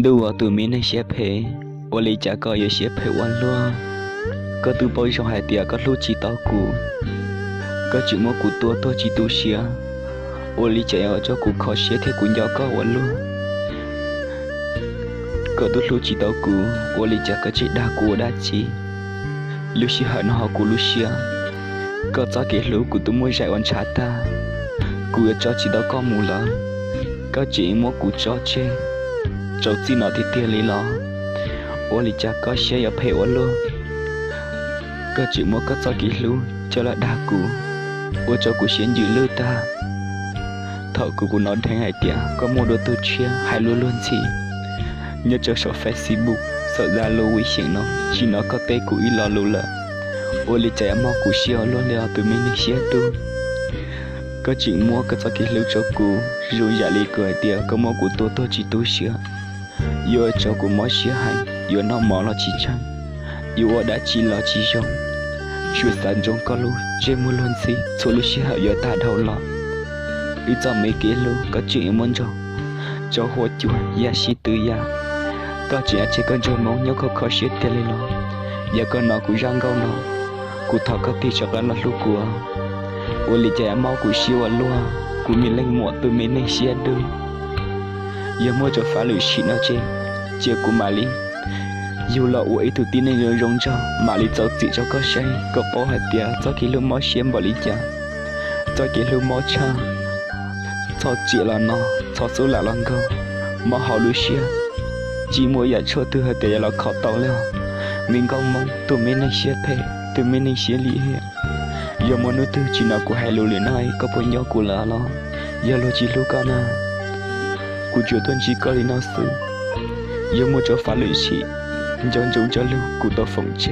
đùa từ miền này xếp hệ, ô lý chả có yêu xếp hệ quan luôn, có từ bồi trong hai tia có lúc chỉ tao cũ, có chữ mua của tôi chỉ tu xía, ô lý chả ở cho cụ khó xía thế cũng do có quan luôn, có từ lúc chỉ tao cũ, ô lý chả có chỉ đa của đa chỉ, lúc xí hận họ của lúc xía, có cho cái lúc của tôi mua giải oan trả ta, cụ cho chỉ tao có mù lắm, có chỉ mua cụ cho chơi. Cháu xin nói thì tiền lý lo, ô lý cha có xe ở phê ổn luôn, có chỉ mua có cho kỹ lưu cho là đa cũ, ô cho cụ xuyên giữ lưu ta, thọ cụ nói thành hai tia có mua đồ tư chia hai luôn luôn chỉ, nhớ cho số Facebook, sợ ra lô quý xin nó, chỉ nó có tên cụ ý lo luôn là, ô lý cha mua cụ xe luôn leo từ mình đi xe tu, có chỉ mua có cho kỹ lưu cho cụ, rồi giả lý cười tia có mua cụ tôi chỉ tu xe. Yêu cho cô mới xía hành, yêu nó mỏ là chỉ chăng, yêu đã chỉ là chỉ giống, chuyện sản trong có lúc, chơi mua luôn gì, số lúc xía yêu ta đầu lọ, đi cho mấy cái lúc có chuyện muốn cho hoa chùa, ya xí tự ya, có chuyện chỉ cần cho mong nhớ khó xía tiền lên nó, giờ con nó cũng răng câu nó, cụ thọ có tiền cho nó là lúc của, ô lý trẻ mau cụ siêu ở luôn, cụ mình lên muộn từ mấy này xía đưa. Giờ mua cho phá lưỡi xịn nó chia của mà lý dù là uổng từ tin này người rong cho mà lý cho chị cho có say có bó hạt tia cho cái lúa máu xiêm bỏ lý cha cho cái lúa máu cha cho chị là nó cho số là lon câu mà họ lúa xia chỉ mua giờ cho từ hạt tia là khó tao leo mình không mong tụi mình này xia phê tụi mình này xia lý hệ giờ mua nước từ chỉ nào của hai lúa liền này có bao nhiêu của là lo giờ lúa chỉ lúa con à cụ chủ tuần chỉ có lý nó xử, giờ mua cho phá lưỡi chị, cho lưu cụ tao phòng chế.